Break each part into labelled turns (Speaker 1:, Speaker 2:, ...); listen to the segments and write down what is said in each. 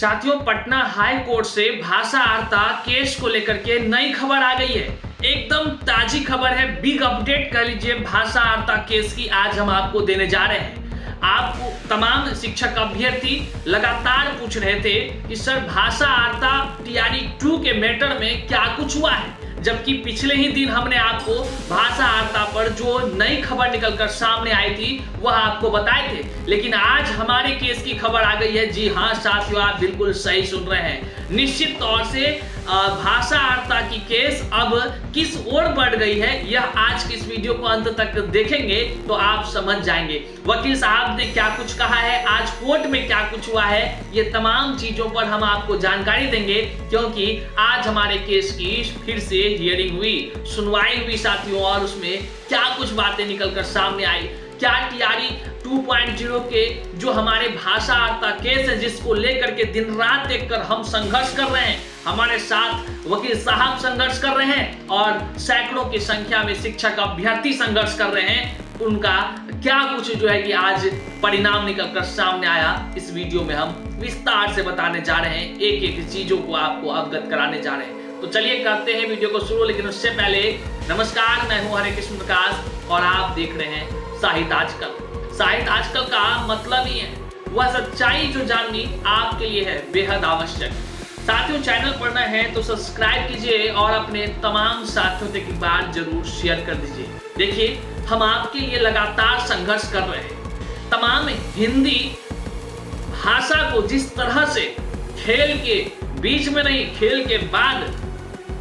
Speaker 1: साथियों, Patna high court से भाषा आर्ता केस को लेकर के नई खबर आ गई है। एकदम ताजी खबर है, बिग अपडेट कह लीजिए भाषा आर्ता केस की आज हम आपको देने जा रहे हैं। आपको तमाम शिक्षक अभ्यर्थी लगातार पूछ रहे थे कि सर भाषा आर्ता टीआरई 2 के मैटर में क्या कुछ हुआ है, जबकि पिछले ही दिन हमने आपको भाषा आर्ता पर जो नई खबर निकलकर सामने आई थी वह आपको बताए थे। लेकिन आज हमारे केस की खबर आ गई है। जी हाँ साथियों, आप बिल्कुल सही सुन रहे हैं। निश्चित तौर से भाषा आर्ता की केस अब किस ओर बढ़ गई है यह आज की इस वीडियो को अंत तक देखेंगे तो आप समझ जाएंगे। वकील साहब ने क्या कुछ कहा है, आज कोर्ट में क्या कुछ हुआ है, ये तमाम चीजों पर हम आपको जानकारी देंगे, क्योंकि आज हमारे केस की फिर से हियरिंग हुई, सुनवाई हुई साथियों, और उसमें क्या कुछ बातें निकलकर सामने आई। क्या टीआरई 2.0 के जो हमारे भाषा आर्ता केस है, जिसको लेकर के दिन रात देखकर हम संघर्ष कर रहे हैं, हमारे साथ वकील साहब संघर्ष कर रहे हैं और सैकड़ों की संख्या में शिक्षक अभ्यर्थी संघर्ष कर रहे हैं, उनका क्या कुछ जो है कि आज परिणाम निकलकर सामने आया, इस वीडियो में हम विस्तार से बताने जा रहे हैं, एक एक चीजों को आपको अवगत कराने जा रहे हैं। तो चलिए करते हैं वीडियो को शुरू। लेकिन उससे पहले नमस्कार, मैं हूं हरे कृष्ण प्रकाश और आप देख रहे हैं साहित्य आजकल। साहित्य आजकल का मतलब ही है वह सच्चाई जो जाननी आपके लिए है बेहद आवश्यक। साथियों, चैनल पर नए हैं तो सब्सक्राइब कीजिए और अपने तमाम साथियों तक की बात जरूर शेयर कर दीजिए। देखिए, हम आपके लिए लगातार संघर्ष कर रहे हैं। तमाम हिंदी भाषा को जिस तरह से खेल के बीच में नहीं, खेल के बाद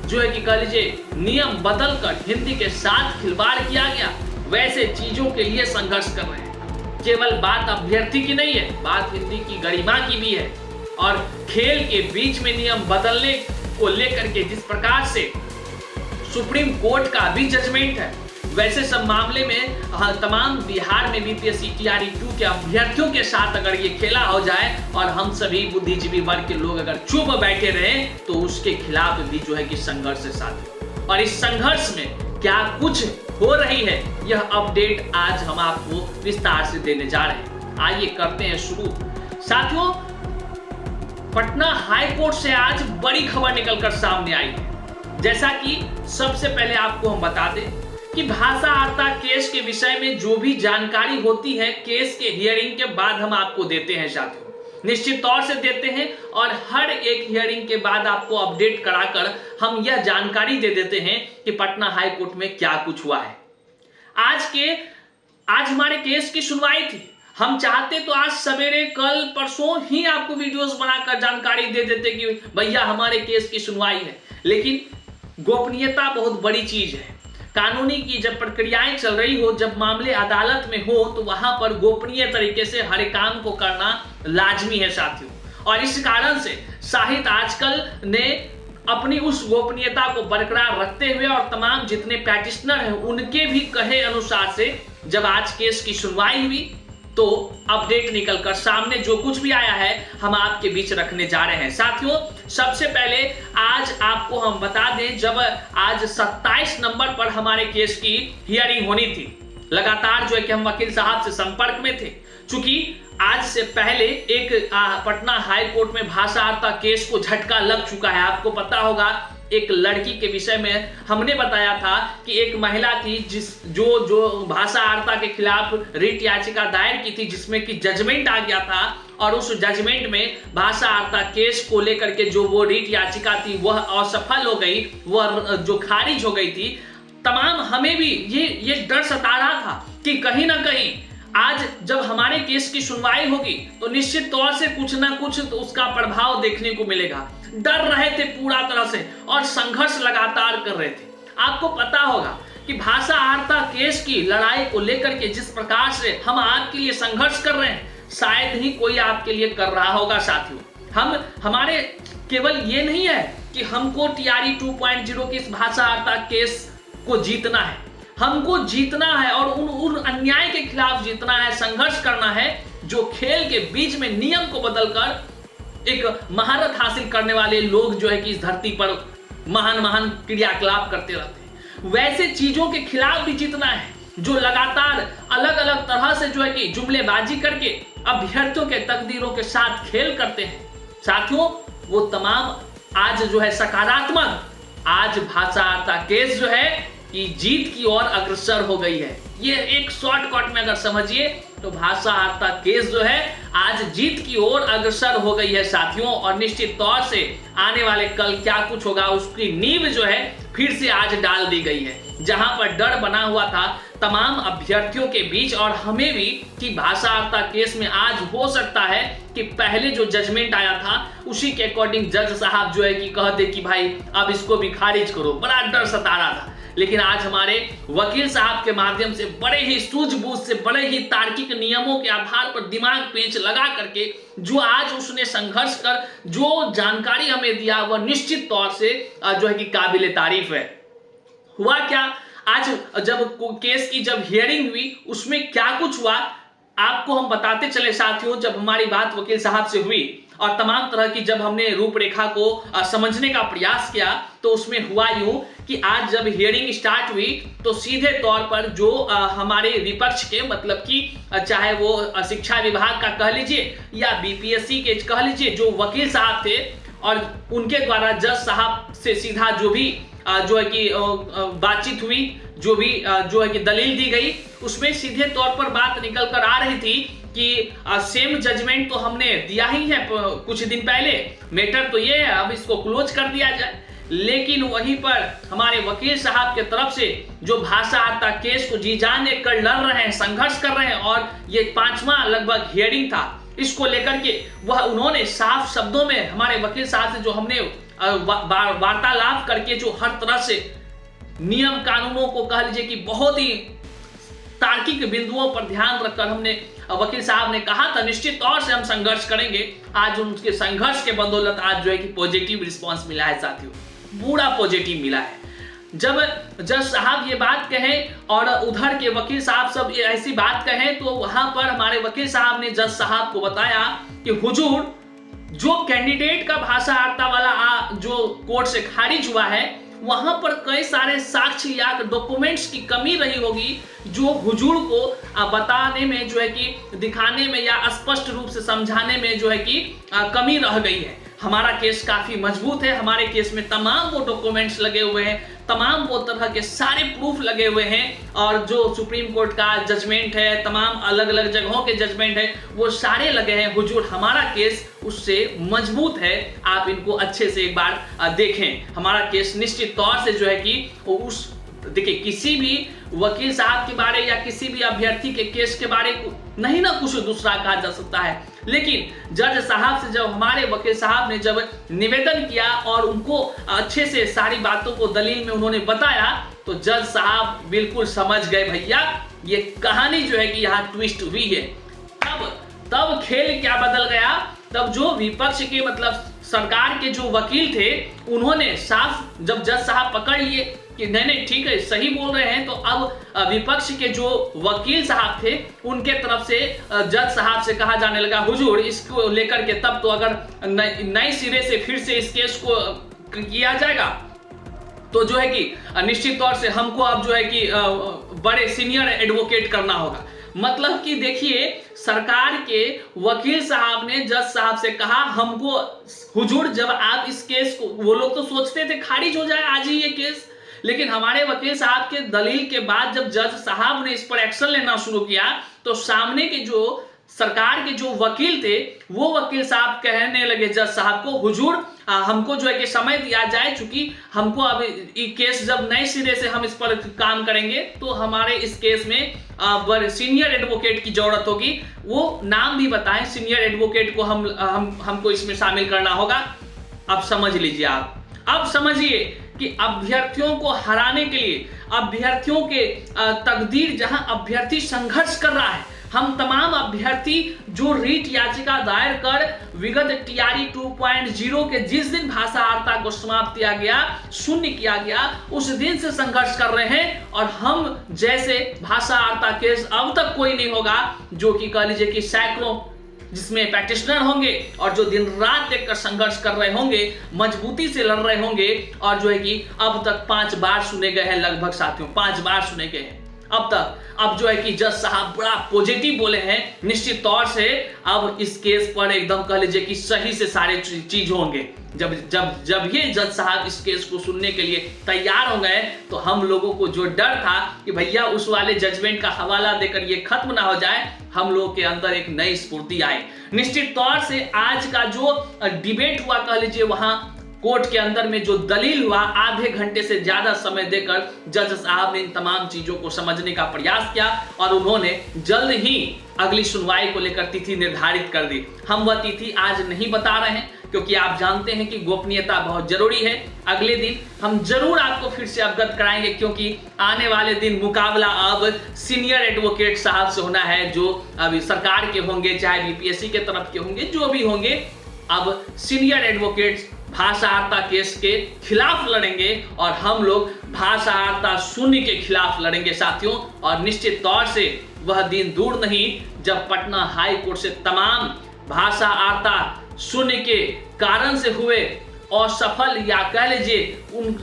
Speaker 1: जो है कि कह लीजिए नियम बदलकर हिंदी के साथ खिलवाड़ किया गया, वैसे चीजों के लिए संघर्ष कर रहे हैं। केवल बात अभ्यर्थी की नहीं है, बात हिंदी की गरिमा की भी है। और खेल के बीच में नियम बदलने को लेकर के जिस प्रकार से सुप्रीम कोर्ट का भी जजमेंट है, वैसे सब मामले में तमाम बिहार में बीपीएससी टीआरई 2 के अभ्यर्थियों के साथ अगर ये खेला हो जाए और हम सभी बुद्धिजीवी वर्ग के लोग अगर चुप बैठे रहे तो उसके खिलाफ भी जो है कि संघर्ष है साथ। और इस संघर्ष में क्या कुछ हो रही है, यह अपडेट आज हम आपको विस्तार से देने जा रहे हैं। आइए करते हैं शुरू। साथियों, पटना हाई कोर्ट से आज बड़ी खबर निकलकर सामने आई है। जैसा कि सबसे पहले आपको हम बता दें कि भाषा आर्ता केस के विषय में जो भी जानकारी होती है केस के हियरिंग के बाद हम आपको देते हैं साथियों, निश्चित तौर से देते हैं। और हर एक हियरिंग के बाद आपको अपडेट कराकर हम यह जानकारी दे देते हैं कि पटना हाई कोर्ट में क्या कुछ हुआ है। आज हमारे केस की सुनवाई थी। हम चाहते तो आज सवेरे कल परसों ही आपको वीडियोस बनाकर जानकारी दे देते कि भैया हमारे केस की सुनवाई है, लेकिन गोपनीयता बहुत बड़ी चीज है। कानूनी की जब प्रक्रियाएं चल रही हो, जब मामले अदालत में हो, तो वहां पर गोपनीय तरीके से हर काम को करना लाजमी है साथियों। और इस कारण से साहित्य आजकल ने अपनी उस गोपनीयता को बरकरार रखते हुए और तमाम जितने पैटिशनर हैं उनके भी कहे अनुसार से जब आज केस की सुनवाई हुई तो अपडेट निकलकर सामने जो कुछ भी आया है हम आपके बीच रखने जा रहे हैं। साथियों, सबसे पहले आज आपको हम बता दें, जब आज 27 नंबर पर हमारे केस की हियरिंग होनी थी, लगातार जो है कि हम वकील साहब से संपर्क में थे। चूंकि आज से पहले एक पटना हाई कोर्ट में भाषा आर्ता केस को झटका लग चुका है। आपको पता होगा, एक लड़की के विषय में हमने बताया था कि एक महिला थी जो भाषा आर्ता के खिलाफ रिट याचिका दायर की थी, जिसमें कि जजमेंट आ गया था। और उस जजमेंट में भाषा आर्ता केस को लेकर के जो वो रिट याचिका थी वह असफल हो गई, वह जो खारिज हो गई थी। तमाम हमें भी ये डर सता रहा था कि कहीं ना कहीं आज जब हमारे केस की सुनवाई होगी तो निश्चित तौर से कुछ ना कुछ तो उसका प्रभाव देखने को मिलेगा। डर रहे थे पूरा तरह से और संघर्ष लगातार कर रहे थे। आपको पता होगा कि भाषा आर्ता केस की लड़ाई को लेकर के जिस प्रकार से हम आपके लिए संघर्ष कर रहे हैं, शायद ही कोई आपके लिए कर रहा होगा साथियों। हमारे केवल ये नहीं है कि हमको टीआरई 2.0 की इस भाषा आर्ता केस को जीतना है, हमको जीतना है और उन अन्याय के खिलाफ जीतना है, संघर्ष करना है जो खेल के बीच में नियम को बदलकर एक महारत हासिल करने वाले लोग जो है कि इस धरती पर महान क्रियाकलाप करते रहते हैं। वैसे चीजों के खिलाफ भी जीतना है जो लगातार अलग अलग तरह से जो है कि जुमलेबाजी करके अभ्यर्थियों के तकदीरों के साथ खेल करते हैं। साथियों वो तमाम आज जो है सकारात्मक, आज भाषा केस जो है कि जीत की ओर अग्रसर हो गई है। ये एक शॉर्टकट में अगर समझिए तो भाषा केस जो है आज जीत की ओर अग्रसर हो गई है साथियों। और निश्चित तौर से आने वाले कल क्या कुछ होगा उसकी नींव जो है फिर से आज डाल दी गई है। जहां पर डर बना हुआ था तमाम अभ्यर्थियों के बीच और हमें भी कि भाषा केस में आज हो सकता है कि पहले जो जजमेंट आया था उसी के अकॉर्डिंग जज साहब जो है कि कह दे कि भाई अब इसको भी खारिज करो, बड़ा डर सता रहा था। लेकिन आज हमारे वकील साहब के माध्यम से बड़े ही सूझबूझ से, बड़े ही तार्किक नियमों के आधार पर दिमाग पेंच लगा करके जो आज उसने संघर्ष कर जो जानकारी हमें दिया वह निश्चित तौर से जो है कि काबिले तारीफ है। हुआ क्या, आज जब केस की जब हियरिंग हुई उसमें क्या कुछ हुआ आपको हम बताते चले साथियों। जब हमारी बात वकील साहब से हुई और तमाम तरह की जब हमने रूपरेखा को समझने का प्रयास किया तो उसमें हुआ यूं कि आज जब हियरिंग स्टार्ट हुई तो सीधे तौर पर जो हमारे विपक्ष के मतलब कि चाहे वो शिक्षा विभाग का कह लीजिए या बीपीएससी के कह लीजिए जो वकील साहब थे और उनके द्वारा जज साहब से सीधा जो भी जो है कि बातचीत हुई, जो भी जो है कि दलील दी गई, उसमें सीधे तौर पर बात निकल कर आ रही थी कि सेम जजमेंट तो हमने दिया ही है कुछ दिन पहले, मैटर तो ये है अब इसको क्लोज कर दिया जाए। लेकिन वहीं पर हमारे वकील साहब के तरफ से जो भाषा केस को जी जान कर लड़ रहे हैं, संघर्ष कर रहे हैं और ये 5वां लगभग हियरिंग था, इसको लेकर के वह उन्होंने साफ शब्दों में हमारे वकील साहब से जो हमने वार्तालाप करके जो हर तरह से नियम कानूनों को कह लीजिए कि बहुत ही तार्किक बिंदुओं पर ध्यान रखकर हमने वकील साहब ने कहा था निश्चित तौर से हम संघर्ष करेंगे। आज उनके संघर्ष के बदौलत आज जो है कि पॉजिटिव रिस्पांस मिला है साथियों, पूरा पॉजिटिव मिला है। जब जज साहब ये बात कहें और उधर के वकील साहब सब ऐसी बात कहें तो वहां पर हमारे वकील साहब ने जज साहब को बताया कि हुजूर जो कैंडिडेट का भाषा वाला जो कोर्ट से खारिज हुआ है वहां पर कई सारे साक्ष्य या डॉक्यूमेंट्स की कमी रही होगी जो हुजूर को बताने में जो है कि दिखाने में या स्पष्ट रूप से समझाने में जो है कि कमी रह गई है। हमारा केस काफी मजबूत है, हमारे केस में तमाम वो डॉक्यूमेंट्स लगे हुए हैं, तमाम वो तरह के सारे प्रूफ लगे हुए हैं और जो सुप्रीम कोर्ट का जजमेंट है, तमाम अलग अलग जगहों के जजमेंट है वो सारे लगे हैं। हुजूर हमारा केस उससे मजबूत है, आप इनको अच्छे से एक बार देखें। हमारा केस निश्चित तौर से जो है कि उस देखिए किसी भी वकील साहब के बारे या किसी भी अभ्यर्थी के केस के बारे नहीं ना कुछ दूसरा कहा जा सकता है, लेकिन जज साहब से जब हमारे वकील साहब ने जब निवेदन किया और उनको अच्छे से सारी बातों को दलील में उन्होंने बताया तो जज साहब बिल्कुल समझ गए भैया ये कहानी जो है कि यहाँ ट्विस्ट हुई है। तब खेल क्या बदल गया, तब जो विपक्ष के मतलब सरकार के जो वकील थे उन्होंने साफ जब जज साहब पकड़ लिए कि नहीं ठीक है सही बोल रहे हैं, तो अब विपक्ष के जो वकील साहब थे उनके तरफ से जज साहब से कहा जाने लगा हुजूर इसको लेकर के तब तो अगर नए सिरे से फिर से इस केस को किया जाएगा तो जो है कि निश्चित तौर से हमको अब जो है कि बड़े सीनियर एडवोकेट करना होगा। मतलब कि देखिए सरकार के वकील साहब ने जज साहब से कहा हमको हुजूर जब आप इस केस को, वो लोग तो सोचते थे खारिज हो जाए आज ही ये केस, लेकिन हमारे वकील साहब के दलील के बाद जब जज साहब ने इस पर एक्शन लेना शुरू किया तो सामने के जो सरकार के जो वकील थे वो वकील साहब कहने लगे जज साहब को हुजूर हमको जो है कि समय दिया जाए, चूंकि हमको अब ये केस जब नए सिरे से हम इस पर काम करेंगे तो हमारे इस केस में सीनियर एडवोकेट की जरूरत होगी। वो नाम भी बताएं, सीनियर एडवोकेट को हमको इसमें शामिल करना होगा। अब समझ लीजिए, आप अब समझिए कि अभ्यर्थियों को हराने के लिए, अभ्यर्थियों के तकदीर जहां अभ्यर्थी संघर्ष कर रहा है, हम तमाम अभ्यर्थी जो रीट याचिका दायर कर विगत टीआरई 2.0 के जिस दिन भाषा वार्ता को समाप्त किया गया, शून्य किया गया, उस दिन से संघर्ष कर रहे हैं। और हम जैसे भाषा वार्ता केस अब तक कोई नहीं होगा जो कि कह लीजिए कि सैकड़ों जिसमें प्रैक्टिशनर होंगे और जो दिन रात देखकर संघर्ष कर रहे होंगे, मजबूती से लड़ रहे होंगे और जो है कि अब तक 5 बार सुने गए हैं लगभग साथियों, 5 बार सुने गए हैं। अब तक। अब जो है कि जज साहब बड़ा पॉजिटिव बोले हैं, निश्चित तौर से अब इस केस पर एकदम कह लीजिए कि सही से सारे चीज होंगे। जब जब जब ये जज साहब इस केस को सुनने के लिए तैयार हो गए तो हम लोगों को जो डर था कि भैया उस वाले जजमेंट का हवाला देकर ये खत्म ना हो जाए, हम लोगों के अंदर एक नई स्फूर्ति आए। निश्चित तौर से आज का जो डिबेट हुआ कह लीजिए वहां कोर्ट के अंदर में जो दलील हुआ, आधे घंटे से ज्यादा समय देकर जज साहब ने इन तमाम चीजों को समझने का प्रयास किया और उन्होंने जल्द ही अगली सुनवाई को लेकर तिथि निर्धारित कर दी। हम वह तिथि आज नहीं बता रहे हैं क्योंकि आप जानते हैं कि गोपनीयता बहुत जरूरी है। अगले दिन हम जरूर आपको फिर से अवगत कराएंगे क्योंकि आने वाले दिन मुकाबला अब सीनियर एडवोकेट साहब से होना है, जो अभी सरकार के होंगे, चाहे बीपीएससी के तरफ के होंगे, जो भी होंगे। अब सीनियर एडवोकेट भाषाहारता केस के खिलाफ लड़ेंगे और हम लोग भाषाहारता शून्य के खिलाफ लड़ेंगे साथियों। और निश्चित तौर से वह दिन दूर नहीं जब पटना हाई कोर्ट से तमाम भाषाहारता शून्य के कारण से हुए असफल या कह लीजिए उन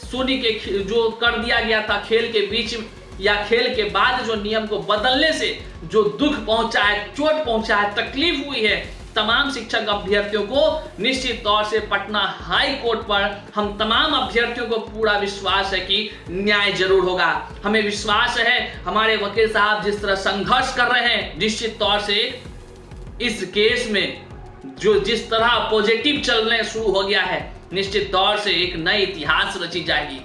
Speaker 1: शून्य के जो कर दिया गया था खेल के बीच या खेल के बाद जो नियम को बदलने से जो दुख पहुंचा है, चोट पहुंचा है, तकलीफ हुई है तमाम शिक्षक अभ्यर्थियों को, निश्चित तौर से पटना हाई कोर्ट पर हम तमाम अभ्यर्थियों को पूरा विश्वास है कि न्याय जरूर होगा। हमें विश्वास है हमारे वकील साहब जिस तरह संघर्ष कर रहे हैं, निश्चित तौर से इस केस में जो जिस तरह पॉजिटिव चलने शुरू हो गया है, निश्चित तौर से एक नई इतिहास रची जाएगी।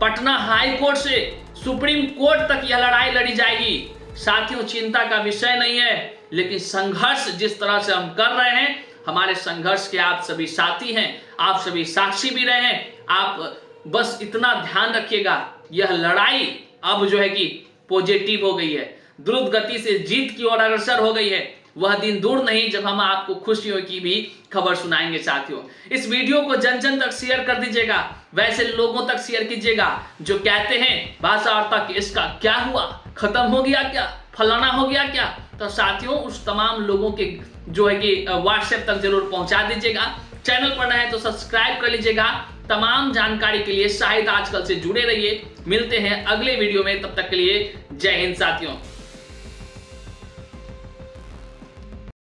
Speaker 1: पटना हाई कोर्ट से सुप्रीम कोर्ट तक यह लड़ाई लड़ी जाएगी। साथियों, चिंता का विषय नहीं है, लेकिन संघर्ष जिस तरह से हम कर रहे हैं, हमारे संघर्ष के आप सभी साथी हैं, आप सभी साक्षी भी रहे हैं। आप बस इतना ध्यान रखिएगा, यह लड़ाई अब जो है कि पॉजिटिव हो गई है, द्रुत गति से जीत की ओर अग्रसर हो गई है। वह दिन दूर नहीं जब हम आपको खुशियों की भी खबर सुनाएंगे साथियों। इस वीडियो को जन जन तक शेयर कर दीजिएगा, वैसे लोगों तक शेयर कीजिएगा जो कहते हैं भाषाहारता केस का क्या हुआ, खत्म हो गया क्या, फलाना हो गया क्या। तो साथियों, उस तमाम लोगों के जो है कि व्हाट्सएप तक जरूर पहुंचा दीजिएगा। चैनल पर नए हैं तो सब्सक्राइब कर लीजिएगा। तमाम जानकारी के लिए शाहिद आजकल से जुड़े रहिए। मिलते हैं अगले वीडियो में, तब तक के लिए जय हिंद साथियों।